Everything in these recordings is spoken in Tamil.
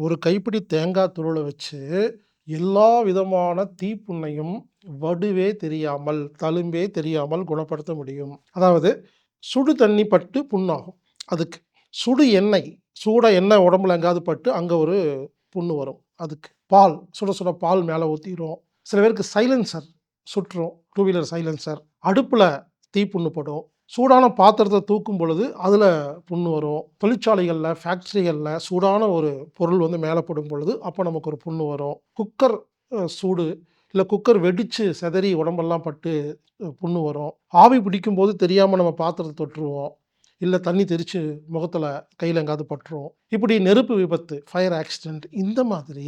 ஒரு கைப்பிடி தேங்காய் துருவல வச்சு எல்லா விதமான தீப்புண்ணையும் வடுவே தெரியாமல், தழும்பே தெரியாமல் குணப்படுத்த முடியும். அதாவது சுடு தண்ணி பட்டு புண்ணாகும். அதுக்கு. சுடு எண்ணெய், சூட எண்ணெய் உடம்புல எங்கேயாவது பட்டு அங்க ஒரு புண்ணு வரும். அதுக்கு. பால், சுட சுட பால் மேல ஊத்திரும். சில பேருக்கு சைலன்சர் சுற்றும். Two wheeler silencer. அடுப்புல தீப்புண்ணு படும். சூடான பாத்திரத்த தூக்கும் பொழுது அதில புண்ணு வரும். தொழிற்சாலைகள்ல, ஃபேக்டரிகள்ல சூடான ஒரு பொருள் வந்து மேல படும் பொழுது, அப்ப நமக்கு ஒரு புண்ணு வரும். குக்கர் சூடு, இல்ல குக்கர் வெடிச்சு சிதறி உடம்பெல்லாம் பட்டு புண்ணு வரும். ஆவி பிடிக்கும்போது தெரியாம நம்ம பாத்திரத்த தொட்டுருவோம். இல்ல தண்ணி தெறிச்சு முகத்துல, கையில எங்காவது பட்டுரும். இப்படி நெருப்பு விபத்து, ஃபயர் ஆக்சிடென்ட் இந்த மாதிரி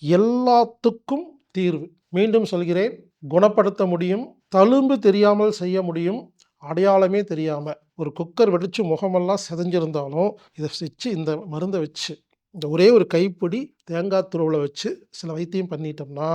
எல்லாத்துக்கும் தீர்வு. மீண்டும் சொல்கிறேன், குணப்படுத்த முடியும். தழும்பு தெரியாமல் செய்ய முடியும். அடையாளமே தெரியாம, ஒரு குக்கர் வெடிச்சு முகமெல்லாம் சிதைஞ்சிருந்தாலும், இத வச்சு இந்த மருந்த வச்சு, இந்த ஒரே ஒரு கைப்பிடி தேங்காய் துருவல வச்சு சில வைத்தியம் பண்ணிட்டோம்னா,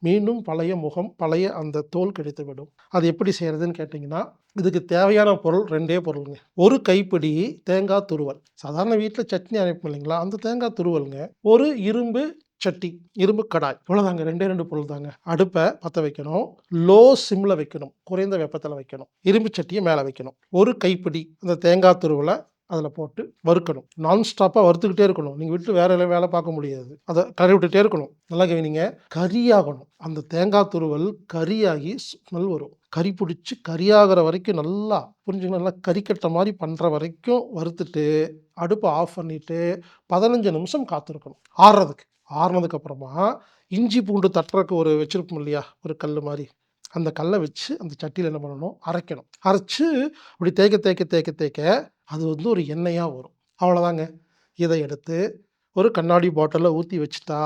மீண்டும் பழைய முகம், பழைய அந்த தோல் கிடைத்துவிடும். அது எப்படி செய்றதுன்னு கேட்டீங்கன்னா, இதுக்கு தேவையான பொருள் 2டே பொருளுங்க. ஒரு கைப்பிடி தேங்காய் துருவல். சாதாரண வீட்ல சட்னி அரைப்போம் இல்லைங்களா? அந்த தேங்காய் துருவல்ங்க. ஒரு இரும்பு சட்டி, இரும்பு கடாய். இவ்வளோதாங்க 2டே பொருள் தாங்க. அடுப்ப பத்த வைக்கணும். லோ சிம்ல வைக்கணும். குறைந்த வெப்பத்தில வைக்கணும். இரும்பு சட்டிய மேல வைக்கணும். ஒரு கைப்பிடி அந்த தேங்காய் துருவல அதில போட்டு வறுக்கணும். நான் ஸ்டாப்பா வறுத்துக்கிட்டே இருக்கணும். நீங்க விட்டு வேற வேலை பார்க்க முடியாது. அத கழவி விட்டுட்டே இருக்கணும். நல்லா கவனிங்க. கரியாகணும். அந்த தேங்காய் துருவல் கரியாகி ஸ்மெல் வரும். கரி புடிச்சு கரியாகிற வரைக்கும் நல்லா புரிஞ்சுங்களா? நல்லா கரிக்கட்ட மாரி பண்ற வரைக்கும் வறுத்துட்டு, அடுப்ப ஆஃப் பண்ணிட்டு 15 நிமிஷம் காத்திருக்கணும். ஆறுறதுக்கு. ஆறுனதுக்கு அப்புறமா, இஞ்சி பூண்டு தட்டுறக்கு ஒரு வச்சிருப்போம் இல்லையா? ஒரு கல்லு மாரி. அந்த கல்ல வச்சு அந்த சட்டியில என்ன பண்ணணும்? அரைக்கணும். அரைச்சு அப்படி தேய்க்க, தேய்க்க, தேய்க்க, தேய்க்க அது வந்து ஒரு எண்ணெயா வரும். அவ்வளோதாங்க. இத எடுத்து ஒரு கண்ணாடி பாட்டில்ல ஊத்தி வச்சுட்டா,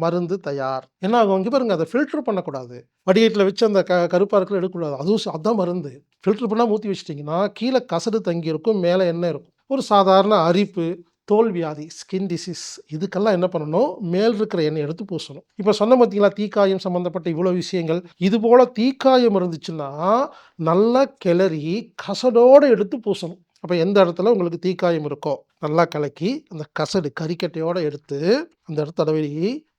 மருந்து தயார். என்ன ஆகும்? இங்க பாருங்க அத ஃபில்டர் பண்ணக்கூடாது. வடிகட்டில வச்சு அந்த கருப்பா இருக்கிறத எடுக்கக்கூடாது. அதுவும் அதான் மருந்து. ஃபில்டர் பண்ணாம ஊத்தி வச்சுட்டீங்கன்னா, கீழ கசடு தங்கியிருக்கும், மேல எண்ணெய் இருக்கும். ஒரு சாதாரண அரிப்பு, தோல் வியாதி, ஸ்கின் டிசீஸ் இதுக்கெல்லாம் என்ன பண்ணணும்? மேல் இருக்கிற எண்ணெய எடுத்து பூசணும். இப்ப சொன்னேன் பார்த்தீங்களா? தீக்காயம் சம்மந்தப்பட்ட இவ்வளோ விஷயங்கள். இதுபோல தீக்காயம் இருந்துச்சுன்னா, நல்லா கிளறி கசடோட எடுத்து பூசணும். அப்ப எந்த இடத்துல உங்களுக்கு தீக்காயம் இருக்கோ, நல்லா கலக்கி அந்த கசடு கரிக்கட்டையோட எடுத்து அந்த இடத்த தடவி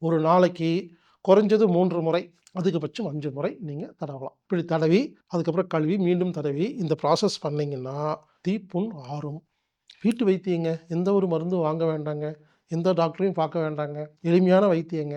ஒரு நாளைக்கு குறைஞ்சது 3 முறை, அதிகபட்சம் 5 முறை நீங்க தடவலாம். இப்படி தடவி, அதுக்கப்புறம் கழுவி, மீண்டும் தடவி இந்த ப்ராசஸ் பண்ணீங்கன்னா, தீப்புண் ஆறும். வீட்டு வைத்தியங்க. எந்த ஒரு மருந்தும் வாங்க வேண்டாங்க. எந்த டாக்டரையும் பார்க்க வேண்டாங்க. எளிமையான வைத்தியங்க.